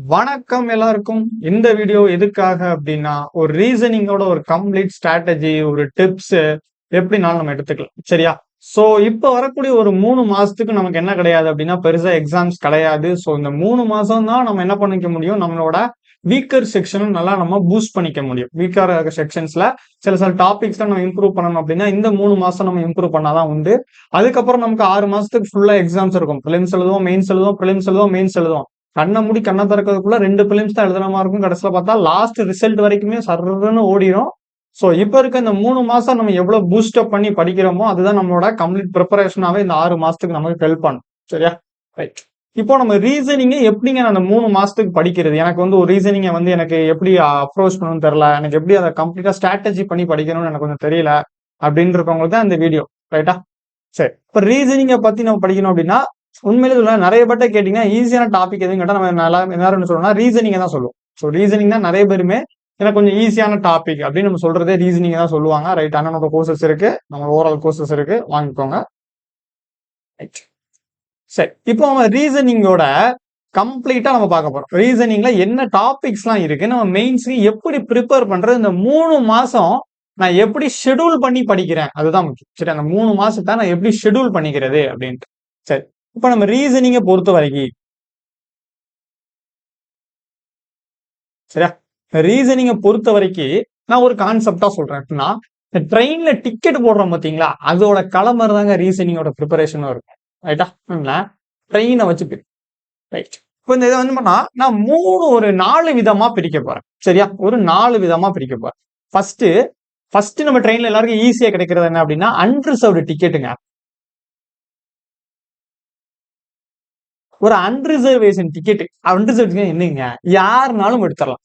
வணக்கம் எல்லாருக்கும். இந்த வீடியோ எதுக்காக அப்படின்னா, ஒரு ரீசனிங்கோட ஒரு கம்ப்ளீட் ஸ்ட்ராட்டஜி, ஒரு டிப்ஸ் எப்படினாலும் நம்ம எடுத்துக்கலாம். சரியா? சோ இப்ப வரக்கூடிய ஒரு 3 மாசத்துக்கு நமக்கு என்ன கிடையாது அப்படின்னா, பெருசா எக்ஸாம்ஸ் கிடையாது. சோ இந்த 3 மாசம் தான் நம்ம என்ன பண்ணிக்க முடியும், நம்மளோட வீக்கர் செக்ஷன் நல்லா நம்ம பூஸ்ட் பண்ணிக்க முடியும். வீக்கர் செக்ஷன்ஸ்ல சில டாபிக்ஸ்ல நம்ம இம்ப்ரூவ் பண்ணணும் அப்படின்னா, இந்த 3 மாசம் நம்ம இம்ப்ரூவ் பண்ணாதான் உண்டு. அதுக்கப்புறம் நமக்கு 6 மாசத்துக்கு ஃபுல்லா எக்ஸாம்ஸ் இருக்கும். பிலிம்ஸ் எழுதுவோம், மெயின்ஸ் எழுதுவோம், பிலிம்ஸ் எழுதுவோம், மெயின்ஸ் எழுதுவோம். கண்ணை மூடி கண்ணை திறக்கிறதுக்குள்ள 2 பிலிம்ஸ் தான் எழுதுன மாதிரி இருக்கும். கடைசியில பார்த்தா லாஸ்ட் ரிசல்ட் வரைக்குமே சர்ன்னு ஓடிரும். சோ இப்ப இருக்க இந்த 3 மாசம் நம்ம எவ்வளவு பூஸ்ட் அப் பண்ணி படிக்கிறோமோ அதுதான் நம்மளோட கம்ப்ளீட் ப்ரிப்பரேஷனாவே இந்த 6 மாசத்துக்கு நமக்கு ஹெல்ப் பண்ணும். சரியா? ரைட். இப்போ நம்ம ரீசனிங்க எப்படிங்க நான் அந்த 3 மாசத்துக்கு படிக்கிறது? எனக்கு ஒரு ரீசனிங்க எனக்கு எப்படி அப்ரோச் பண்ணணும்னு தெரியல. எனக்கு எப்படி அதை கம்ப்ளீட்டா ஸ்ட்ராட்டஜி பண்ணி படிக்கணும்னு எனக்கு கொஞ்சம் தெரியல அப்படின்னு இருக்கவங்களுக்கு தான் இந்த வீடியோ. ரைட்டா? சரி. இப்ப ரீசனிங்க பத்தி நம்ம படிக்கணும் அப்படின்னா, உண்மையிலே சொல்ல நிறைய பேர்ட்ட கேட்டீங்கன்னா ஈஸியான டாபிக் எதுன்னு கேட்டா நம்ம நல்லா எல்லாரும் என்ன சொல்லுவோம்னா ரீசனிங்க தான் சொல்லுவோம். ஸோ ரீசனிங் தான் நிறைய பேருமே எனக்கு கொஞ்சம் ஈஸியான டாபிக் அப்படின்னு நம்ம சொல்றதே ரீசனிங் தான் சொல்லுவாங்க. ரைட். அண்ணனோட கோர்சஸ் இருக்கு, நம்ம ஓவரால் கோர்சஸ் இருக்கு, வாங்கிக்கோங்க. ரைட். சரி. இப்போ நம்ம ரீசனிங்கோட கம்ப்ளீட்டா நம்ம பார்க்க போறோம். ரீசனிங்ல என்ன டாபிக்ஸ்லாம் இருக்கு, நம்ம மெயின்ஸ்க்கு எப்படி ப்ரிப்பேர் பண்றது, இந்த 3 மாசம் நான் எப்படி ஷெட்யூல் பண்ணி படிக்கிறேன் அதுதான் முக்கியம். சரி, அந்த 3 மாசத்தை நான் எப்படி ஷெட்யூல் பண்ணிக்கிறது அப்படின்ட்டு. சரி. இப்ப நம்ம ரீசனிங்கை பொறுத்த வரைக்கும் சரியா, ரீசனிங்கை பொறுத்த வரைக்கும் நான் ஒரு கான்செப்டா சொல்றேன். எப்படின்னா, இந்த ட்ரெயின்ல டிக்கெட் போடுறோம் பாத்தீங்களா, அதோட கலமர் தாங்க ரீசனிங்கோட ப்ரிப்பரேஷனும் இருக்கும். ரைட்டா? ட்ரெயினை வச்சு ரைட். இப்போ இந்த இதை பண்ணா நான் ஒரு 4 விதமா பிரிக்க போறேன். சரியா? ஒரு 4 விதமா பிரிக்க போறேன். ஃபர்ஸ்ட் நம்ம ட்ரெயின்ல எல்லாருக்கும் ஈஸியா கிடைக்கிறது என்ன அப்படின்னா, அன்ரிசர்வ்டு டிக்கெட்டுங்க. ஒரு அன்ரிசர்வேஷன் டிக்கெட். அன்ரிசர்வ் டிக்கெட் என்னங்க, யாருனாலும் எடுத்துடலாம்.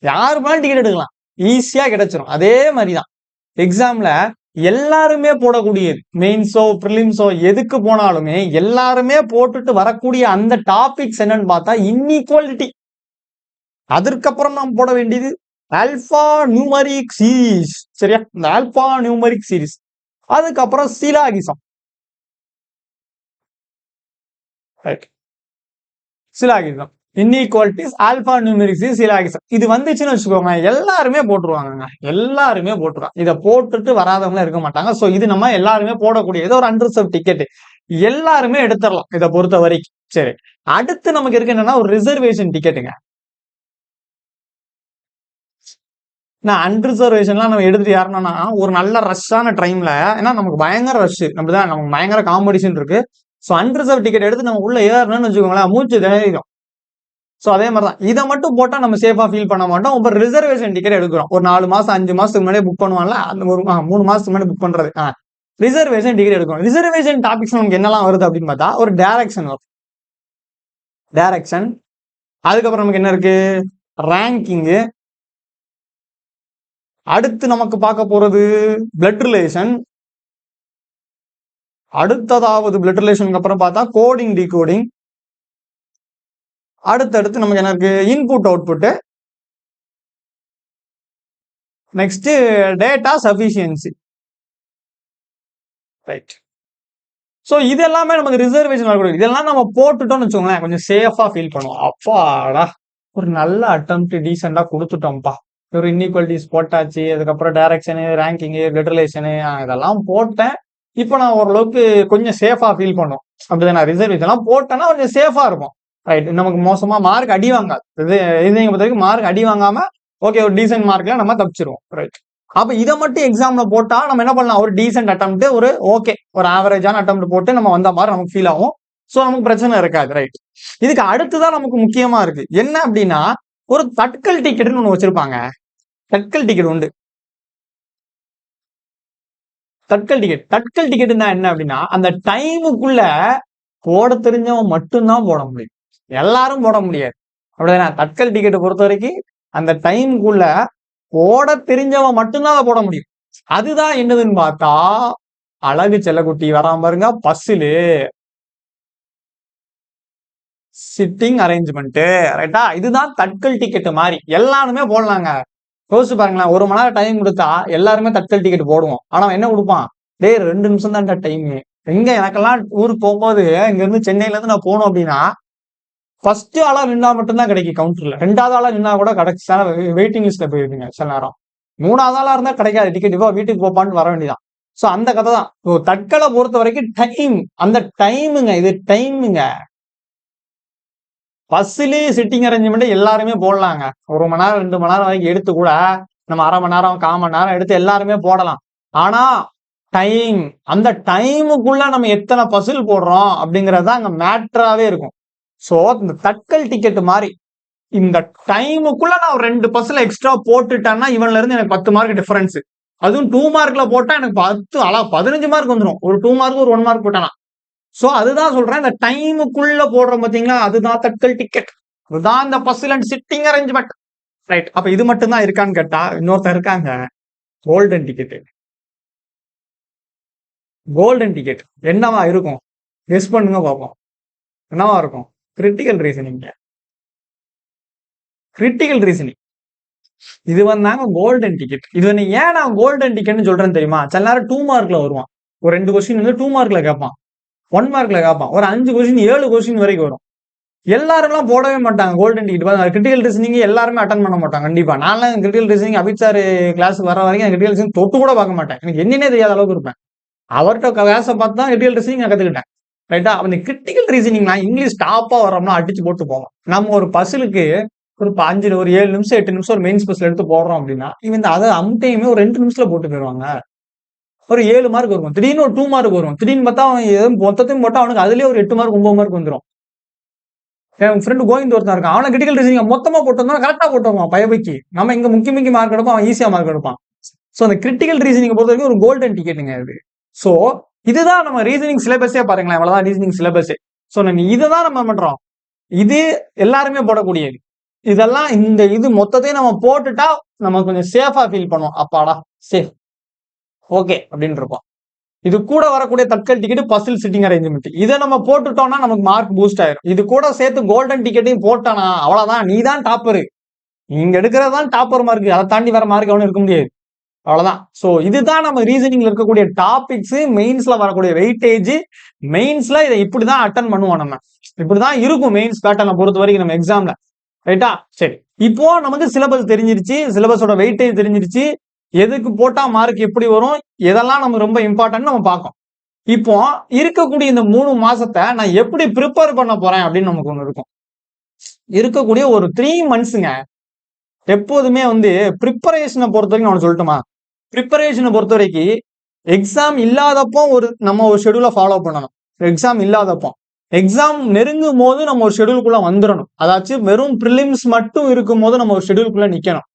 யாருனாலும் டிக்கெட் எடுக்கலாம், ஈஸியா கிடைச்சிரும். அதே மாதிரிதான் எக்ஸாம்ல எல்லாருமே போடக்கூடியது. மெயின்ஸோ பிரிலிம்ஸோ எதுக்கு போனாலுமே எல்லாருமே போட்டுட்டு வரக்கூடிய அந்த டாபிக்ஸ் என்னன்னு பார்த்தா இன்இக்வாலிட்டி. அதற்கப்புறம் நாம் போட வேண்டியது ஆல்பா நியூமரிக் சீரிஸ். சரியா? இந்த ஆல்பா நியூமரிக் சீரிஸ், அதுக்கப்புறம் syllogism. Syllogism, inequalities, alpha numerics, syllogism. இது வந்துச்சுன்னு வச்சுக்கோங்க, எல்லாருமே போட்டுருவாங்க. எல்லாருமே போட்டுருவாங்க. இதை போட்டுட்டு வராதவங்க இருக்க மாட்டாங்க. சோ இது நம்ம எல்லாருமே போடக்கூடிய ஏதோ ஒரு அன்ரிசர்வ் டிக்கெட், எல்லாருமே எடுத்துடலாம் இதை பொறுத்த வரைக்கும். சரி. அடுத்து நமக்கு இருக்கு என்னன்னா ஒரு ரிசர்வேஷன் டிக்கெட்டுங்க. நான் அன்ரிசர்வேஷன்லாம் நம்ம எடுத்துட்டு யாருன்னா ஒரு நல்ல ரஷ்ஷான டைம்ல, ஏன்னா நமக்கு பயங்கர ரஷ், அப்படிதான் நமக்கு பயங்கர காம்படிஷன் இருக்கு. சோ அன்ரிசர்வ் டிக்கெட் எடுத்து நம்ம உள்ள ஏறணும்னு வச்சுக்கோங்களேன், மூச்சு திணறிடும். சோ அதே மாதிரிதான் இதை மட்டும் போட்டா நம்ம சேஃபா ஃபீல் பண்ண மாட்டோம். இப்ப ரிசர்வேஷன் டிக்கெட் எடுக்கிறோம், ஒரு 4 மாசம் 5 மாசத்துக்கு முன்னாடியே புக் பண்ணுவாங்கல்ல, அந்த ஒரு 3 மாசத்துக்கு முன்னாடி புக் பண்றது. ரிசர்வேஷன் டிக்கெட் எடுக்கணும். ரிசர்வேஷன் டாபிக்ஸ் நமக்கு என்னெல்லாம் வருது அப்படின்னு பார்த்தா, ஒரு டைரக்ஷன் வரும். டைரக்ஷன், அதுக்கப்புறம் நமக்கு என்ன இருக்கு, ரேங்கிங்கு, அடுத்து நமக்கு பார்க்க போறது பிளட் ரிலேஷன், அடுத்ததாவது பிளட் ரிலேஷனுக்கு அப்புறம் பார்த்தா கோடிங் டிகோடிங், அடுத்தடுத்து நமக்கு என்ன இருக்கு, input output, next data sufficiency. Right. So இது எல்லாமே நமக்கு ரிசர்வேஷன் வரக்கூடிய, இதெல்லாம் நம்ம போட்டுட்டோம்னு வச்சுக்கோங்களேன், கொஞ்சம் சேஃபா ஃபீல் பண்ணுவோம். அப்பாடா, ஒரு நல்ல அட்டெம்ப்ட் டீசெண்டா கொடுத்துட்டோம்ப்பா. ஒரு இன்இக்வாலிட்டிஸ் போட்டாச்சு, அதுக்கப்புறம் டைரக்ஷனு, ரேங்கிங்கு, பிளட் ரிலேஷனு, இதெல்லாம் போட்டேன். இப்போ நான் ஓரளவுக்கு கொஞ்சம் சேஃபா ஃபீல் பண்ணுவோம். அப்படிதான் ரிசர்வேஷன் எல்லாம் போட்டேன்னா கொஞ்சம் சேஃபா இருக்கும். ரைட். நமக்கு மோசமா மார்க் அடி வாங்காது. இது பொறுத்த வரைக்கும் மார்க் அடி வாங்காம ஓகே ஒரு டீசென்ட் மார்க்ல நம்ம தப்பிச்சிருவோம். ரைட். அப்ப இதை மட்டும் எக்ஸாம்ல போட்டா நம்ம என்ன பண்ணலாம், ஒரு டீசென்ட் அட்டெம்ப்ட், ஒரு ஓகே ஒரு ஆவரேஜான அட்டெம்ப்ட் போட்டு நம்ம வந்த மாதிரி நமக்கு ஃபீல் ஆகும். சோ நமக்கு பிரச்சனை இருக்காது. ரைட். இதுக்கு அடுத்துதான் நமக்கு முக்கியமா இருக்கு என்ன அப்படின்னா, ஒரு தட்கல் டிக்கெட்னு ஒண்ணு வச்சிருப்பாங்க. தட்கல் டிக்கெட் உண்டு. தட்கல் டிக்கெட்னா என்ன அப்படின்னா, அந்த டைமுக்குள்ள போட தெரிஞ்சவன் மட்டும்தான் போட முடியும், எல்லாரும் போட முடியாது. அப்படிதானே? தட்கல் டிக்கெட் பொறுத்த வரைக்கும் அந்த டைமுக்குள்ள போட தெரிஞ்சவன் மட்டும்தான் போட முடியும். அதுதான் என்னதுன்னு பார்த்தா, அழகு செல்லக்குட்டி வராம பாருங்க, பஸ்ஸிலு சிட்டிங் அரேஞ்ச்மெண்ட். ரைட்டா? இதுதான் தட்கல் டிக்கெட் மாதிரி எல்லாருமே போடலாங்க. யோசிச்சு பாருங்களேன், 1 மணி நேரம் டைம் கொடுத்தா எல்லாருமே தட்கல் டிக்கெட் போடுவோம். ஆனா என்ன கொடுப்பான், டேய் 2 நிமிஷம் தான்டா டைம். எங்க எனக்கெல்லாம் ஊருக்கு போகும்போது இங்க இருந்து சென்னையில இருந்து நான் போகணும் அப்படின்னா ஃபர்ஸ்ட் ஆளா நின்னா மட்டும்தான் கிடைக்கும் கவுண்டர்ல. ரெண்டாவது ஆளா நின்னா கூட கிடைச்சா வெயிட்டிங் லிஸ்ட்ல போயிருவீங்க சில நேரம். மூணாவது ஆளா இருந்தா கிடைக்காது டிக்கெட், இப்போ வீட்டுக்கு போப்பான்னு வர வேண்டியதான். சோ அந்த கதை தான். தட்கலை பொறுத்த வரைக்கும் டைம், அந்த டைமுங்க, இது டைமுங்க. பஸ்லயே சிட்டிங் அரேஞ்ச்மெண்ட் எல்லாருமே போடலாங்க. 1 மணி நேரம் 2 மணி நேரம் வரைக்கும் எடுத்து கூட நம்ம அரை மணி நேரம் 1/4 மணி நேரம் எடுத்து எல்லாருமே போடலாம். ஆனா டைம், அந்த டைமுக்குள்ள நம்ம எத்தனை பசில் போடுறோம் அப்படிங்கறது அங்க மேட்டராவே இருக்கும். சோ இந்த தட்கல் டிக்கெட் மாதிரி இந்த டைமுக்குள்ள நான் 2 பஸ்ல எக்ஸ்ட்ரா போட்டுட்டேன்னா இவன்ல இருந்து எனக்கு 10 மார்க் டிஃபரன்ஸ். அதுவும் 2 மார்க்ல போட்டா எனக்கு 15 மார்க் வந்துடும். ஒரு 2 மார்க் ஒரு 1 மார்க் போட்டானா. சோ அதுதான் சொல்றேன், இந்த டைமுக்குள்ள போடுறோம் பாத்தீங்களா, அதுதான் தட்கல் டிக்கெட். அதுதான் இந்த பஸ்ல அண்ட் சிட்டிங் அரேஞ்ச்மெண்ட். ரைட். அப்ப இது மட்டும் தான் இருக்கான்னு கேட்டா இன்னொருத்தர் இருக்காங்க, கோல்டன் டிக்கெட். கோல்டன் டிக்கெட் என்னவா இருக்கும்? கெஸ் பண்ணுங்க பார்ப்போம். என்னவா இருக்கும்? Critical reasoning. கிரிட்டிக்கல் ரீசனிங் இது வந்தாங்க கோல்டன் டிக்கெட். இது ஏன் நான் கோல்டன் டிக்கெட்னு சொல்றேன்னு தெரியுமா? சில நேரம் 2 மார்க்ல வருவான். ஒரு 2 கொஸ்டின் வந்து 2 மார்க்ல கேட்பான், 1 மார்க்ல கேட்பான். ஒரு 5 கொஸ்டின் 7 கொஸ்டின் வரைக்கும் வரும். எல்லாரும் போடவே மாட்டாங்க கோல்டன் டிக்கெட். கிரிட்டிக்கல் ரீசனிங் எல்லாருமே அட்டன் பண்ண மாட்டாங்க. கண்டிப்பா நான் critical reasoning Abid sir class வர வரைக்கும் கிரிட்டிக்கல் ரீசனிங் தொட்டு கூட பார்க்க மாட்டேன். எனக்கு என்னன்னே தெரியாத அளவுக்கு இருப்பேன். அவர்கிட்ட கிளாஸை பார்த்து தான் கிரிட்டிக்கல் ரீசனிங் நான் கத்துக்கிட்டேன். ரைட்டா? அந்த கிரிட்டிக்கல் ரீசனிங்னா இங்கிலீஷ் டாப்பா வரோம்னா அடிச்சு போட்டு போவோம். நம்ம ஒரு பசிலுக்கு ஒரு 5 ஒரு 7 நிமிஷம் 8 நிமிஷம் ஒரு மெயின் ஸ்பெஷல் எடுத்து போடுறோம் அப்படின்னா இவன் அதை அமுட்டையுமே ஒரு 2 நிமிஷத்துல போட்டு போயிடுவாங்க. ஒரு 7 மார்க் வரும், திடீர்னு ஒரு 2 மார்க் வரும், திடீர்னு பார்த்தா அவன் மொத்தத்தையும் போட்டா அவனுக்கு அதுலயே ஒரு 8 மார்க் 9 மார்க் வந்துடும். என் ஃப்ரெண்டு கோவிந்த் ஒருத்தன் இருக்கான், அவனை கிரிட்டிக்கல் ரீசனிங் மொத்தமா போட்டு வந்தா கரெக்டா போட்டு வருவான் பயபைக்கு. நம்ம இங்க முக்கிய மார்க் எடுப்பான், அவன் ஈஸியா மார்க் எடுப்பான். சோ அந்த கிரிட்டிக்கல் ரீசனிங் பொறுத்த வரைக்கும் ஒரு கோல்டன் டிக்கெட்டுங்க இது. சோ இதுதான் நம்ம ரீசனிங் சிலபஸே பாருங்களேன், இவ்வளவுதான் ரீசனிங் சிலபஸே. சோ நம்ம இதுதான் நம்ம பண்றோம். இது எல்லாருமே போடக்கூடியது. இதெல்லாம் இந்த இது மொத்தத்தையும் நம்ம போட்டுட்டா நம்ம கொஞ்சம் சேஃபா ஃபீல் பண்ணுவோம். அப்பாடா சேஃப், ஓகே அப்படின்னு இருப்போம். இது கூட வரக்கூடிய Tatkal ticket puzzle sitting arrangement, இதை நம்ம போட்டுட்டோம்னா நமக்கு மார்க் பூஸ்ட் ஆயிரும். இது கூட சேர்த்து கோல்டன் டிக்கெட்டையும் போட்டானா அவ்வளவுதான், நீ தான் டாப்பரு. நீங்க எடுக்கிறதான் டாப்பர் மார்க், அதை தாண்டி வர மார்க் அவனு இருக்க முடியாது. அவ்வளவுதான். சோ இதுதான் நம்ம ரீசனிங்ல இருக்கக்கூடிய டாபிக்ஸ். மெயின்ஸ்ல வரக்கூடிய வெயிட்டேஜ். மெயின்ஸ்ல இதை இப்படிதான் அட்டன் பண்ணுவோம். நம்ம இப்படிதான் இருக்கும் மெயின்ஸ் பேட்டர்னை பொறுத்த வரைக்கும் நம்ம எக்ஸாம்ல. ரைட்டா? சரி, இப்போ நமக்கு சிலபஸ் தெரிஞ்சிருச்சு, சிலபஸோட வெயிட்டேஜ் தெரிஞ்சிருச்சு, எதுக்கு போட்டா மார்க் எப்படி வரும், எதெல்லாம் நம்ம ரொம்ப இம்பார்ட்டன்ட் நம்ம பார்க்கோம். இப்போ இருக்கக்கூடிய இந்த 3 மாசத்தை நான் எப்படி ப்ரிப்பேர் பண்ண போறேன் அப்படின்னு நமக்கு ஒண்ணு இருக்கும். இருக்கக்கூடிய ஒரு 3 மந்த்ஸுங்க எப்போதுமே வந்து ப்ரிப்பரேஷனை பொறுத்த வரைக்கும் நான் சொல்லட்டுமா, ப்ரிப்பரேஷனை பொறுத்த வரைக்கும் எக்ஸாம் இல்லாதப்போ நம்ம ஒரு ஷெடியூலை ஃபாலோ பண்ணணும். எக்ஸாம் இல்லாதப்போ, எக்ஸாம் நெருங்கும் போது நம்ம ஒரு ஷெடியூலுக்குள்ள வந்துடணும். அதாச்சும் வெறும் ப்ரிலிம்ஸ் மட்டும் இருக்கும் போது நம்ம ஒரு ஷெடியூலுக்குள்ள நிக்கணும்.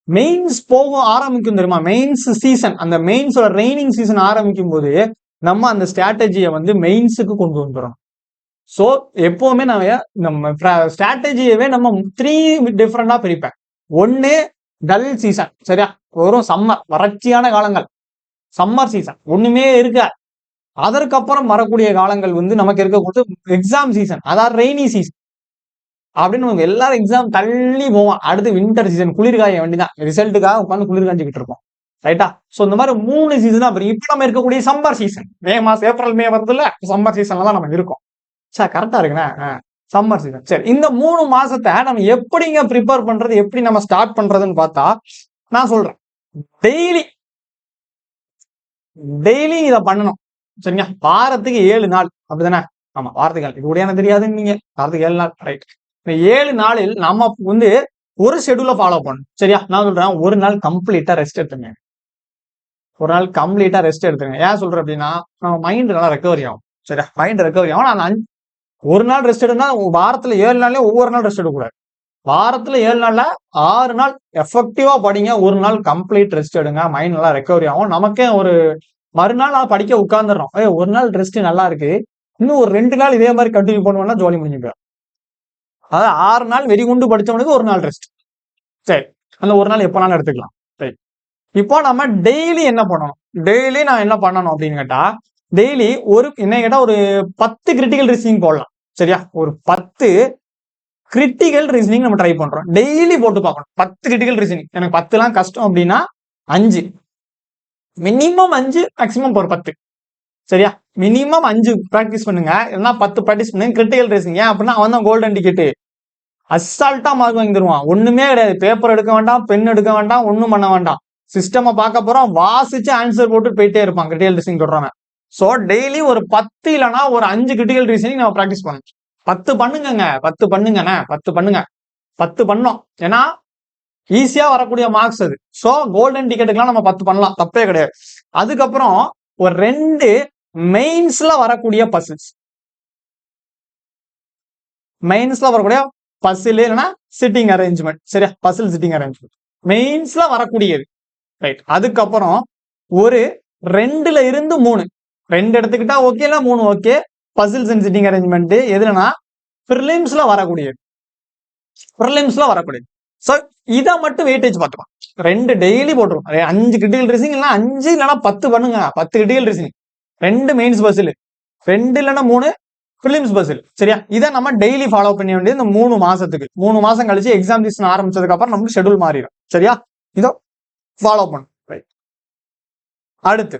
மெயின்ஸ் ஆரம்பிக்கும் தெரியுமா, மெயின்ஸ் சீசன், அந்த மெயின்ஸோட ரெய்னிங் சீசன் ஆரம்பிக்கும் போது நம்ம அந்த ஸ்ட்ராட்டஜியை வந்து மெயின்ஸுக்கு கொண்டு வந்துடணும். ஸோ எப்பவுமே நம்ம ஸ்ட்ராட்டஜியவே நம்ம 3 டிஃப்ரெண்டா பிரிப்பேன். ஒன்னு டல் சீசன், சரியா, வெறும் சம்மர், வறட்சியான காலங்கள், சம்மர் சீசன் ஒண்ணுமே இருக்க. அதற்கப்புறம் வரக்கூடிய காலங்கள் வந்து நமக்கு இருக்கக்கூடிய எக்ஸாம் சீசன், அதாவது ரெய்னி சீசன் அப்படின்னு நமக்கு எல்லாரும் எக்ஸாம் தள்ளி போவோம். அடுத்து வின்டர் சீசன், குளிர்காய வேண்டிதான், ரிசல்ட்டுக்காக உட்காந்து குளிர் காஞ்சிக்கிட்டு இருப்போம். ரைட்டா? சோ இந்த மாதிரி 3 சீசன் தான். இப்ப நம்ம இருக்கக்கூடிய சம்மர் சீசன், மே மாசம் ஏப்ரல் மே வருது இல்ல, சம்மர் சீசன்ல தான் நம்ம இருக்கோம். சார் கரெக்டா இருக்குண்ணா, சம்மர் சீசன். சரி, இந்த 3 மாசத்தை நம்ம எப்படிங்க ப்ரிப்பேர் பண்றது, எப்படி நம்ம ஸ்டார்ட் பண்றதுன்னு பார்த்தா நான் சொல்றேன், டெய்லி இதை பண்ணணும். சரிங்க, வாரத்துக்கு 7 நாள் அப்படிதானே? ஆமா, வாரத்துக்கு இது கூட எனக்கு தெரியாதுன்னு நீங்க, வாரத்துக்கு 7 நாள். ரைட். இந்த 7 நாளில் நம்ம வந்து ஒரு ஷெடியூலை ஃபாலோ பண்ணணும். சரியா? நான் சொல்றேன், ஒரு நாள் கம்ப்ளீட்டா ரெஸ்ட் எடுத்துங்க. ஒரு நாள் கம்ப்ளீட்டா ரெஸ்ட் எடுத்துங்க. ஏன் சொல்றேன் அப்படின்னா நம்ம மைண்ட் நல்லா ரெக்கவரி ஆகும். சரியா? மைண்ட் ரெக்கவரி ஆகும். நான் ஒரு நாள் ரெஸ்ட் எடுத்தா வாரத்துல 7 நாள்லயே ஒவ்வொரு நாள் ரெஸ்ட் எடுக்கக்கூடாது. வாரத்துல 7 நாள்ல 6 நாள் எஃபெக்டிவா படிங்க, ஒரு நாள் கம்ப்ளீட் ரெஸ்ட் எடுங்க. மைண்ட் நல்லா ரெக்கவரி ஆகும். நமக்கே ஒரு மறுநாள் நான் படிக்க உட்கார்ந்துடுறோம். ஒரு நாள் ரெஸ்ட் நல்லா இருக்கு, இன்னும் ஒரு 2 நாள் இதே மாதிரி கண்டினியூ பண்ணுவோம்னா ஜோலி முடிஞ்சு போயிடும். அதாவது 6 நாள் வெறிகுண்டு படிச்சவனுக்கு ஒரு நாள் ரெஸ்ட். சரி, அந்த ஒரு நாள் எப்போனாலும் எடுத்துக்கலாம். சரி, இப்போ நம்ம டெய்லி என்ன பண்ணணும், டெய்லி நான் என்ன பண்ணணும் அப்படின்னு கேட்டா, டெய்லி என்ன கேட்டா ஒரு 10 கிரிட்டிக்கல் ரீசனிங் போடலாம். சரியா? ஒரு 10 கிரிட்டிக்கல் ரீசனிங் நம்ம ட்ரை பண்றோம். டெய்லி போட்டு பார்க்கணும் 10 கிரிட்டிக்கல் ரீசனிங். எனக்கு 10 கஷ்டம் அப்படின்னா 5, மினிமம் 5, மேக்சிமம் ஒரு 10. சரியா? மினிமம் 5 ப்ராக்டிஸ் பண்ணுங்க, இல்லைன்னா 10 ப்ராக்டிஸ் பண்ணுங்க. கிரிட்டிக்கல் ரீசனிங் ஏன் அப்படின்னா அவன் தான் கோல்டன் டிக்கெட். அசால்ட்டா மார்க் வாங்கி தருவான். ஒண்ணுமே கிடையாது. பேப்பர் எடுக்க வேண்டாம், பென் எடுக்க வேண்டாம், ஒண்ணும் பண்ண வேண்டாம். சிஸ்டமை பார்க்க போறோம், வாசிச்சு ஆன்சர் போட்டு போயிட்டே இருப்பான் கிரிட்டிக்கல் ரீசனிங் சொல்றாங்க. ஸோ டெய்லி ஒரு 10 இல்லைன்னா ஒரு 5 கிரிட்டிக்கல் ரீசனிங் நம்ம ப்ராக்டிஸ் பண்ணணும். 10 பண்ணுங்க, 10 பண்ணுங்கண்ணே, 10 பண்ணுங்க, 10 பண்ணோம். ஏன்னா ஈஸியா வரக்கூடிய மார்க்ஸ் அது. ஸோ கோல்டன் டிக்கெட்டுக்கெல்லாம் நம்ம 10 பண்ணலாம், தப்பே கிடையாது. அதுக்கப்புறம் ஒரு 2 மெயின்ஸ்ல வரக்கூடிய பசில்ஸ், மெயின்ஸ்ல வரக்கூடிய பசில் இல்லைன்னா சிட்டிங் அரேஞ்ச்மெண்ட். சரியா, பசில் சிட்டிங் அரேஞ்ச்மெண்ட் மெயின்ஸ்ல வரக்கூடியது. ரைட். அதுக்கப்புறம் ஒரு 2ல இருந்து 3, 2 எடுத்துக்கிட்டா ஓகே, இல்ல 3 okay. Puzzles and sitting arrangement எதுலனா பிரிலிம்ஸ்ல வரக்கூடியது, பிரிலிம்ஸ்ல வரக்கூடியது. ஸோ இதை மட்டும் வெயிட்டேஜ் பார்த்துக்கலாம். 2 டெய்லி போட்டுரும். 5 கிரிட்டிக்கல் ரீசனிங் இல்லைன்னா 5 இல்லைன்னா 10 பண்ணுங்க. 10 கிரிட்டிக்கல் ரீசனிங், 2 மெயின்ஸ் பசில், 2 இல்லைன்னா 3 பிலிம்ஸ் பசில். சரியா, இதை நம்ம டெய்லி ஃபாலோ பண்ண வேண்டியது இந்த 3 மாசத்துக்கு. 3 மாசம் கழிச்சு எக்ஸாம் சீசன் ஆரம்பிச்சதுக்கு அப்புறம் நமக்கு ஷெட்யூல் மாறிடும். சரியா, இதோ ஃபாலோ பண்ணும். ரைட். அடுத்து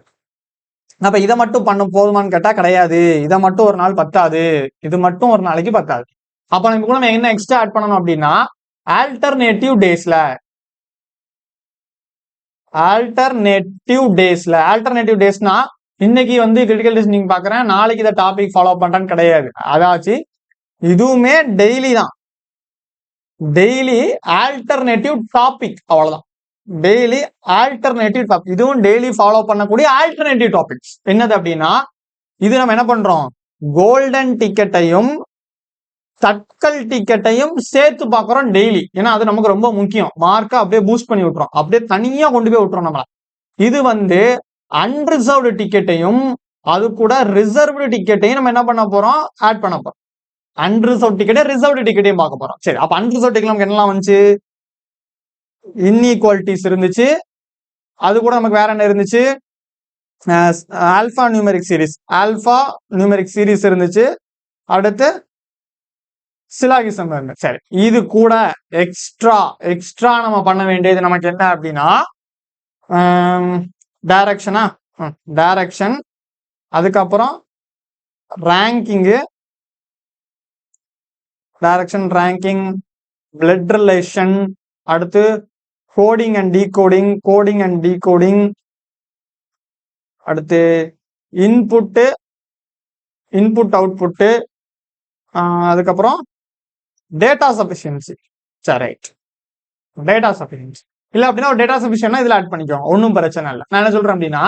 அப்ப இதை மட்டும் பண்ண போதுமான்னு கேட்டா கிடையாது. இதை மட்டும் ஒரு நாள் பத்தாது, இது மட்டும் ஒரு நாளைக்கு பத்தாது. அப்ப நம்ம கூட என்ன எக்ஸ்ட்ரா ஆட் பண்ணணும் அப்படின்னா ஆல்டர்னேட்டிவ் டேஸ்ல, ஆல்டர்னேட்டிவ் டேஸ்னா இன்னைக்கு வந்து கிரிட்டிக்கல் ரீசனிங் பாக்குறேன், நாளைக்கு இதை டாபிக் ஃபாலோ பண்றேன்னு கிடையாது. அதாச்சு இதுவுமே டெய்லி தான், டெய்லி ஆல்டர்னேட்டிவ் டாபிக், அவ்வளவுதான். டெய்லி ஆல்டர்னேட்டிவ் டாபிக், இதுவும் டெய்லி ஃபாலோ பண்ணக்கூடிய ஆல்டர்னேட்டிவ் டாபிக்ஸ். என்னது அப்படின்னா இது நம்ம என்ன பண்றோம், கோல்டன் டிக்கெட்டையும் தட்கல் டிக்கெட்டையும் சேர்த்து பாக்குறோம் டெய்லி. ஏன்னா அது நமக்கு ரொம்ப முக்கியம். மார்க்கை அப்படியே பூஸ்ட் பண்ணி விட்டுறோம், அப்படியே தனியா கொண்டு போய் விட்டுறோம் நம்மள. இது வந்து அன்ரிசர்வ்டு டிக்கெட்டையும் அது கூட ரிசர்வ்டு டிக்கெட்டையும் நம்ம என்ன பண்ண போறோம், ஆட் பண்ண போறோம். அன்ரிசர்வ் டிக்கெட்டை ரிசர்வ்டு டிக்கெட்டையும் பார்க்க போறோம். சரி, அப்ப அன்ரிசர்வ் டிக்கெட் நமக்கு என்னெல்லாம் வந்துச்சு, இன்இக்வாலிட்டிஸ் இருந்துச்சு, அது கூட நமக்கு வேற என்ன இருந்துச்சு, ஆல்பா நியூமெரிக் சீரிஸ் இருந்துச்சு. அடுத்து சிலாகிசம் இருந்து. சரி, இது கூட எக்ஸ்ட்ரா நம்ம பண்ண வேண்டியது நமக்கு என்ன அப்படின்னா டைரக்ஷன், அதுக்கப்புறம் ரேங்கிங்கு, ரேங்கிங், பிளட் ரிலேஷன், அடுத்து கோடிங் அண்ட் டீகோடிங், அடுத்து இன்புட் அவுட்புட்டு, அதுக்கப்புறம் டேட்டா சஃபிஷியன்சி. சரி, ரைட். டேட்டா சஃபிஷியன்சி இல்ல அப்படின்னா ஒரு டேட்டா சஃபிஷியன்ட்னா இதுல ஆட் பண்ணிக்கோ, ஒன்றும் பிரச்சனை இல்லை. நான் என்ன சொல்றேன் அப்படின்னா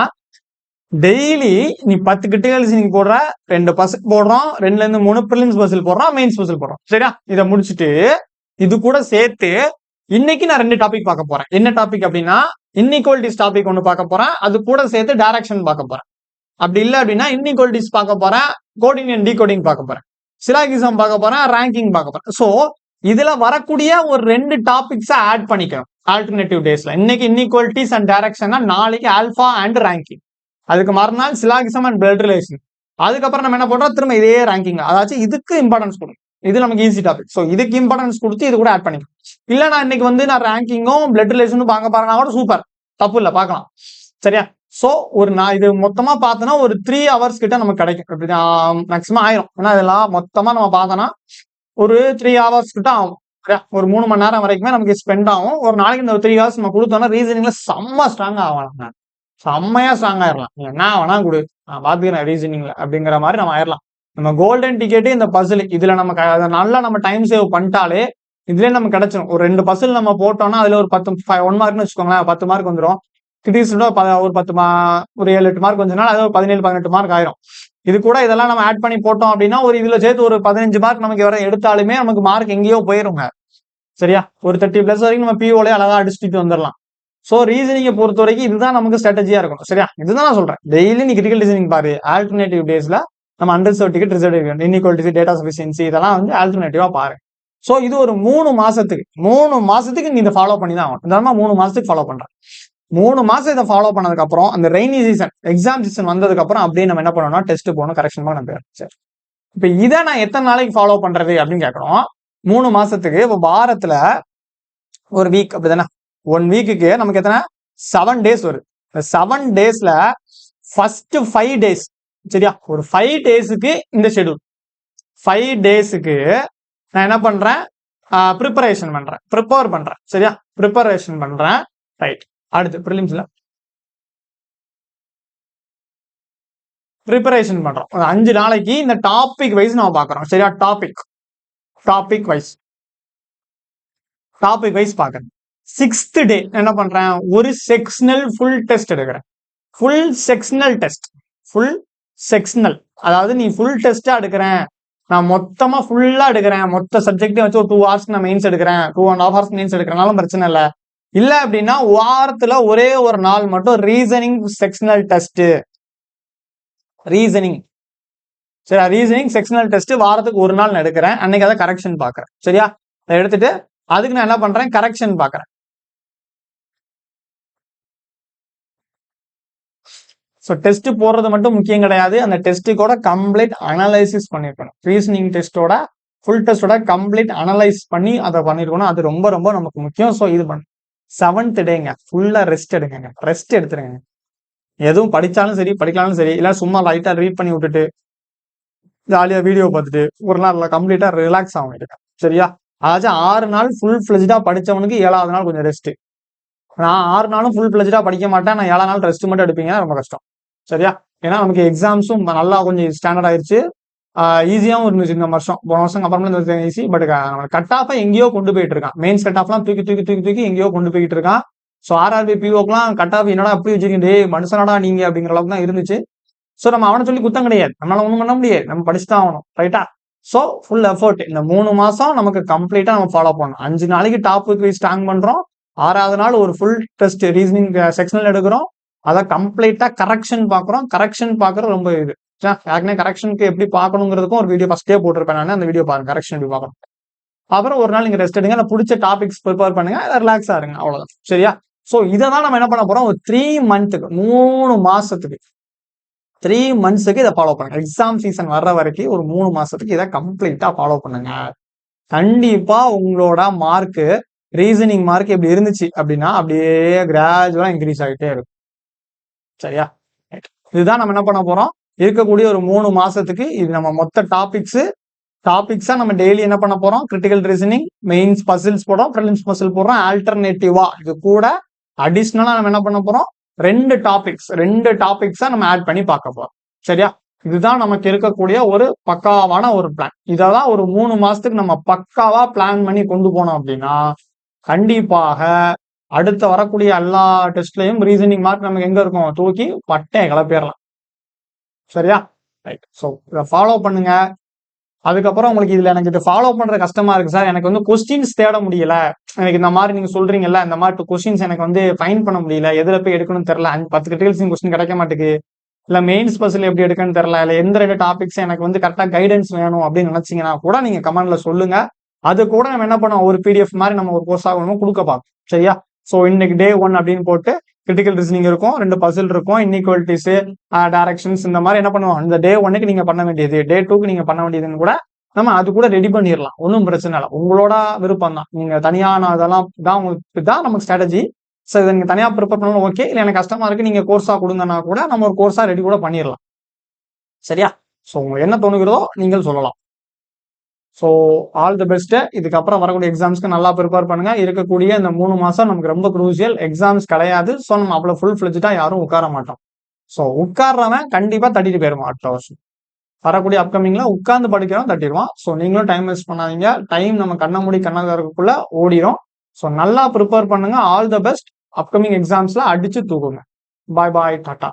டெய்லி நீ 10 கிரிட்டிக்கல் ரீசனிங் போடுற, 2 பசில் போடுறோம், 2ல இருந்து 3 பிரிலிம்ஸ் பசில் போடுறோம், மெயின்ஸ் பசில் போடுறோம். சரியா, இதை முடிச்சுட்டு இது கூட சேர்த்து இன்னைக்கு நான் 2 டாபிக் பார்க்க போறேன். என்ன டாபிக் அப்படின்னா இன்இக்வாலிட்டிஸ் டாபிக் ஒன்று பார்க்க போறேன், அது கூட சேர்த்து டைரக்ஷன் பார்க்க போறேன். அப்படி இல்லை அப்படின்னா இன்இக்வாலிட்டிஸ் பார்க்க போறேன், கோடிங் அண்ட் டீகோடிங் பார்க்க போறேன், சிலாகிசம் பார்க்க போறேன், ரேங்கிங் பார்க்க போறேன். ஸோ இதுல வரக்கூடிய ஒரு 2 டாபிக்ஸை ஆட் பண்ணிக்கணும் ஆல்டர்னேட்டிவ் டேஸ்ல. இன்னைக்கு இன்இக்வாலிட்டிஸ் அண்ட் டைரக்ஷன், நாளைக்கு ஆல்பா அண்ட் ரேங்கிங், அதுக்கு மறுநாள் சிலாகிசம் அண்ட் பிளட் ரிலேஷன். அதுக்கப்புறம் நம்ம என்ன பண்றோம், திரும்ப இதே ரேங்கிங். அதாச்சும் இதுக்கு இம்பார்ட்டன்ஸ் கொடுக்கும், இது நமக்கு ஈஸி டாபிக். ஸோ இதுக்கு இம்பார்ட்டன்ஸ் கொடுத்து இது கூட ஆட் பண்ணிக்கலாம். இல்ல நான் இன்னைக்கு வந்து நான் ரேங்கிங்கும் பிளட் ரிலேஷனும் பார்க்க பாருனா கூட சூப்பர், தப்பு இல்லை, பார்க்கலாம். சரியா, ஸோ நான் இது மொத்தமா பார்த்தோன்னா ஒரு 3 hours கிட்ட நமக்கு கிடைக்கும், மேக்ஸிமம் ஆயிரும். ஏன்னா இதெல்லாம் மொத்தமா நம்ம பார்த்தோன்னா ஒரு 3 hours கிட்ட ஆகும். ஒரு 3 மணி நேரம் வரைக்குமே நமக்கு ஸ்பெண்ட் ஆகும். ஒரு நாளைக்கு இந்த 3 hours நம்ம கொடுத்தோம்னா ரீசனிங்ல செம்ம ஸ்ட்ராங்கா ஆகலாம், செம்மையா ஸ்ட்ராங் ஆயிடலாம். என்ன வேணா கொடு, நான் பாத்துக்கிறேன் ரீசனிங்ல அப்படிங்கிற மாதிரி நம்ம ஆயிடலாம். நம்ம கோல்டன் டிக்கெட் இந்த பசில் இதுல நமக்கு நல்லா நம்ம டைம் சேவ் பண்ணிட்டாலே இதுலயே நமக்கு கிடைச்சிடும். ஒரு 2 பசில் நம்ம போட்டோம்னா அதுல ஒரு 1 மார்க்னு வச்சுக்கோங்களேன், 10 மார்க் வந்துடும். கிட்டத்தட்ட ஒரு 7 8 மார்க் வந்துச்சுன்னா அது ஒரு 17 18 மார்க் ஆயிரும். இது கூட இதெல்லாம் நம்ம ஆட் பண்ணி போட்டோம் அப்படின்னா ஒரு இதுல சேர்த்து ஒரு 15 மார்க் நமக்கு வர எடுத்தாலுமே நமக்கு மார்க் எங்கேயோ போயிருங்க. சரியா, ஒரு 30+ வரைக்கும் நம்ம பிஓலே அழகா அடிச்சுட்டு வந்துடலாம். ஸோ ரீசனிங்கை பொறுத்த வரைக்கும் இதுதான் நமக்கு ஸ்ட்ராட்டஜியா இருக்கும். சரியா, இதுதான் நான் சொல்றேன். டெய்லி நீ கிரிட்டிக்கல் ரீசனிங் பாரு, ஆல்டர்னேட்டிவ் டேஸ்ல நம்ம unreserved ticket, reserve inequality, data sufficiency இதெல்லாம் வந்து ஆல்டர்னேட்டிவா பாரு. ஸோ இது ஒரு 3 மாசத்துக்கு நீ இதை ஃபாலோ பண்ணி தான் ஆகும். இந்த 3 மாசத்துக்கு ஃபாலோ பண்றேன். 3 மாசம் இதை ஃபாலோ பண்ணதுக்கு அப்புறம் அந்த ரெய்னி சீசன், எக்ஸாம் சீசன் வந்ததுக்கு அப்புறம் அப்படியே நம்ம என்ன பண்ணணும்னா டெஸ்ட் போகணும், கரெக்ஷன் பண்ண போயிடும். சரி, இப்ப இதை நான் எத்தனை நாளைக்கு ஃபாலோ பண்றது அப்படின்னு கேட்கறோம். 3 மாசத்துக்கு இப்போ வாரத்துல ஒரு வீக் அப்படிதானே, 1 வீக்குக்கு நமக்கு எத்தனை 7 days வருது. 7 daysல ஃபர்ஸ்ட் 5 days சரியா? ஒரு 5 டேஸுக்கு இந்த ஷெடியூல். 5 டேஸுக்கு நான் என்ன பண்றேன்? ப்ரிப்பரேஷன் பண்றேன், ப்ரிப்பேர் பண்றேன். சரியா? ப்ரிப்பரேஷன் பண்றேன். ரைட். அடுத்து ப்ரிலிம்ஸ்ல ப்ரிப்பரேஷன் பண்றோம். 5 நாளைக்கு இந்த டாபிக் வைஸ் நம்ம பார்க்கறோம். சரியா? டாபிக் வைஸ் பார்க்கறேன். 6th டே என்ன பண்றேன்? ஒரு செக்ஷனல் ஃபுல் டெஸ்ட் எடுக்கிறேன். ஃபுல் செக்ஷனல் அதாவது நீ ஃபுல் டெஸ்டா எடுக்கிறேன், நான் மொத்தமா ஃபுல்லா எடுக்கிறேன், மொத்த சப்ஜெக்டையும் வச்சு ஒரு 2 hours நான் மெயின்ஸ் எடுக்கிறேன், 2.5 hours மெயின்ஸ் எடுக்கிறனாலும் பிரச்சனை இல்லை. இல்ல அப்படின்னா வாரத்துல ஒரே ஒரு நாள் மட்டும் reasoning sectional test, reasoning sectional test வாரத்துக்கு ஒரு நாள் நான் எடுக்கிறேன். அன்னைக்கு அதை கரெக்ஷன் பாக்குறேன். சரியா? அதை எடுத்துட்டு அதுக்கு நான் என்ன பண்றேன்? கரெக்ஷன் பாக்குறேன். ஸோ டெஸ்ட் போடுறது மட்டும் முக்கியம் கிடையாது, அந்த டெஸ்ட்டுக்கோட கம்ப்ளீட் அனலைசிஸ் பண்ணிருக்கணும். ரீசனிங் டெஸ்டோட ஃபுல் டெஸ்டோட கம்ப்ளீட் அனலைஸ் பண்ணி அதை பண்ணிருக்கணும். அது ரொம்ப ரொம்ப நமக்கு முக்கியம். ஸோ இது பண்ணு. 7th டேங்க ஃபுல்லா ரெஸ்ட் எடுங்க, ரெஸ்ட் எடுத்துருங்க. எதுவும் படிச்சாலும் சரி படிக்கலாலும் சரி, இல்லை சும்மா லைட்டா ரீட் பண்ணி விட்டுட்டு ஜாலியா வீடியோ பார்த்துட்டு ஒரு நாள் கம்ப்ளீட்டா ரிலாக்ஸ் ஆகும் இருக்கேன். சரியா? அதாச்சும் 6 நாள் ஃபுல் ஃபிளெஜ்டா படிச்சவனுக்கு 7வது நாள் கொஞ்சம் ரெஸ்ட். நான் 6 நாளும் ஃபுல் ஃபிளெஜ்டா படிக்க மாட்டேன், நான் 7 நாள் ரெஸ்ட் மட்டும் எடுப்பீங்கன்னா ரொம்ப கஷ்டம். சரியா? ஏன்னா நமக்கு எக்ஸாம்ஸும் நல்லா கொஞ்சம் ஸ்டாண்டர்ட் ஆயிடுச்சு, ஈஸியாகவும் இருந்துச்சு இந்த வருஷம். போன வருஷம் அப்புறமா ஈஸி. பட் கட் ஆஃபை எங்கேயோ கொண்டு போயிட்டு இருக்கான். மெயின்ஸ் கட் ஆஃப்லாம் தூக்கி எங்கேயோ கொண்டு போயிட்டு இருக்கான். ஸோ ஆர்ஆர்பி பிஓக்கெல்லாம் கட் ஆஃப் என்னடா அப்படி வச்சிருக்கேன், டே மனுஷனடா நீங்க அப்படிங்கிற அளவுக்கு தான் இருந்துச்சு. ஸோ நம்ம அவனை சொல்லி குத்தம் கிடையாது, நம்மளால ஒன்றும் பண்ண முடியாது, நம்ம படிச்சுதான் ஆகணும். ரைட்டா? ஸோ ஃபுல் எஃபர்ட் இந்த 3 மாசம் நமக்கு கம்ப்ளீட்டா நம்ம ஃபாலோ பண்ணணும். 5 நாளைக்கு டாபிக் வைஸ் ஸ்ட்ராங் பண்றோம். 6வது நாள் ஒரு ஃபுல் டெஸ்ட் ரீசனிங் செக்ஷனல் எடுக்கிறோம். அதை கம்ப்ளீட்டா கரெக்ஷன் பாக்குறோம். கரெக்ஷன் பாக்குறது ரொம்ப இது. ஏற்கனவே கரெக்ஷனுக்கு எப்படி பார்க்கணுங்கிறதுக்கும் ஒரு வீடியோ ஃபர்ஸ்டே போட்டிருப்பேன் நான், அந்த வீடியோ பாருங்க, கரெக்ஷன் எப்படி பார்க்கணும். அப்புறம் ஒரு நாள் நீங்க ரெஸ்ட் எடுங்க, அதை பிடிச்ச டாபிக்ஸ் ப்ரிப்பேர் பண்ணுங்க, ரிலாக்ஸா இருங்க, அவ்வளவுதான். சரியா? ஸோ இதை தான் நம்ம என்ன பண்ண போறோம்? ஒரு 3 மந்த்துக்கு 3 மாசத்துக்கு 3 மந்த்ஸுக்கு இதை ஃபாலோ பண்ணுங்க. எக்ஸாம் சீசன் வர்ற வரைக்கும் ஒரு 3 மாசத்துக்கு இதை கம்ப்ளீட்டா ஃபாலோ பண்ணுங்க. கண்டிப்பா உங்களோட மார்க்கு, ரீசனிங் மார்க் எப்படி இருந்துச்சு அப்படின்னா அப்படியே கிராஜுவலா இன்க்ரீஸ் ஆகிட்டே இருக்கும். சரியா? இதுதான் நம்ம என்ன பண்ண போறோம்? இருக்கக்கூடிய ஒரு 3 மாசத்துக்கு இது நம்ம மொத்த டாபிக்ஸா நம்ம டெய்லி என்ன பண்ண போறோம்? கிரிட்டிக்கல் ரீசனிங், மெயின்ஸ் பசில்ஸ் போடுறோம், ப்ரிலிம்ஸ் பசில் போடுறோம். ஆல்டர்னேட்டிவா இது கூட அடிஷனலா நம்ம என்ன பண்ண போறோம்? 2 டாபிக்ஸா நம்ம ஆட் பண்ணி பார்க்க போறோம். சரியா? இதுதான் நமக்கு இருக்கக்கூடிய ஒரு பக்காவான ஒரு பிளான். இததான் ஒரு 3 மாசத்துக்கு நம்ம பக்காவா பிளான் பண்ணி கொண்டு போனோம் அப்படின்னா கண்டிப்பாக அடுத்த வரக்கூடிய எல்லா டெஸ்ட்லயும் ரீசனிங் மார்க் நமக்கு எங்க இருக்கும்? தூக்கி பட்டை கிளப்பிடலாம். சரியா? ரைட். ஸோ இதை ஃபாலோ பண்ணுங்க. அதுக்கப்புறம் உங்களுக்கு இதுல எனக்கு இது ஃபாலோ பண்ற கஷ்டமா இருக்கு சார், எனக்கு வந்து கொஸ்டின்ஸ் தேட முடியல, எனக்கு இந்த மாதிரி நீங்க சொல்றீங்கல்ல, இந்த மாதிரி கொஸ்டின்ஸ் எனக்கு வந்து ஃபைண்ட் பண்ண முடியல, எதுல போய் எடுக்கணும்னு தெரியல, 10 கிரிட்டிக்கல் கொஸ்டின் கிடைக்க மாட்டேங்குது, இல்ல மெயின்ஸ் பசில் எப்படி எடுக்கணும்னு தெரியல, இல்ல எந்த 2 டாபிக்ஸ் எனக்கு வந்து கரெக்டா கைடன்ஸ் வேணும் அப்படின்னு நினைச்சீங்கன்னா கூட நீங்க கமெண்ட்ல சொல்லுங்க. அது கூட நம்ம என்ன பண்ணோம்? ஒரு பிடிஎஃப் மாதிரி நம்ம ஒரு கோர்ஸ் ஆகணும் கொடுக்க பார்ப்போம். சரியா? ஸோ இன்னைக்கு டே 1 அப்படின்னு போட்டு கிரிட்டிக்கல் ரீசனிங் இருக்கும், 2 பசில் இருக்கும், இன்இக்வாலிட்டிஸ், டைரக்ஷன்ஸ், இந்த மாதிரி என்ன பண்ணுவோம்? இந்த டே 1க்கு நீங்க பண்ண வேண்டியது, டே 2க்கு நீங்க பண்ண வேண்டியதுன்னு கூட நம்ம அது கூட ரெடி பண்ணிடலாம். ஒன்றும் பிரச்சனை இல்லை, உங்களோட விருப்பம் தான். நீங்க தனியான அதெல்லாம் தான் உங்களுக்கு தான் நமக்கு ஸ்ட்ராட்டஜி. ஸோ இதை நீங்க தனியா ப்ரிப்பேர் பண்ணாலும் ஓகே, இல்லை எனக்கு கஷ்டமா இருக்கு நீங்க கோர்ஸா கொடுங்கன்னா கூட நம்ம ஒரு கோர்ஸா ரெடி கூட பண்ணிடலாம். சரியா? ஸோ உங்களுக்கு என்ன தோணுகிறதோ நீங்கள் சொல்லலாம். So all the best. இதுக்கப்புறம் வரக்கூடிய எக்ஸாம்ஸ்க்கு நல்லா ப்ரிப்பேர் பண்ணுங்க. இருக்கக்கூடிய இந்த 3 மாசம் நமக்கு ரொம்ப குரூசியல். எக்ஸாம்ஸ் கிடையாது, ஸோ நம்ம அவ்வளவு ஃபுல் ஃபிளெஜ்டா யாரும் உட்கார மாட்டோம். ஸோ உட்கார்றவன் கண்டிப்பா தட்டிட்டு போயிருவான். அடுத்த வருஷம் வரக்கூடிய அப்கமிங்ல உட்கார்ந்து படிக்கிறோம் தட்டிடுவான். ஸோ நீங்களும் டைம் வேஸ்ட் பண்ணாதீங்க. டைம் நம்ம கண்ண மூடி கண்ணாக்குள்ள ஓடிடும். ஸோ நல்லா ப்ரிப்பேர் பண்ணுங்க. All the best. அப்கமிங் எக்ஸாம்ஸ்ல அடிச்சு தூக்குங்க. பாய் பாய், டாடா.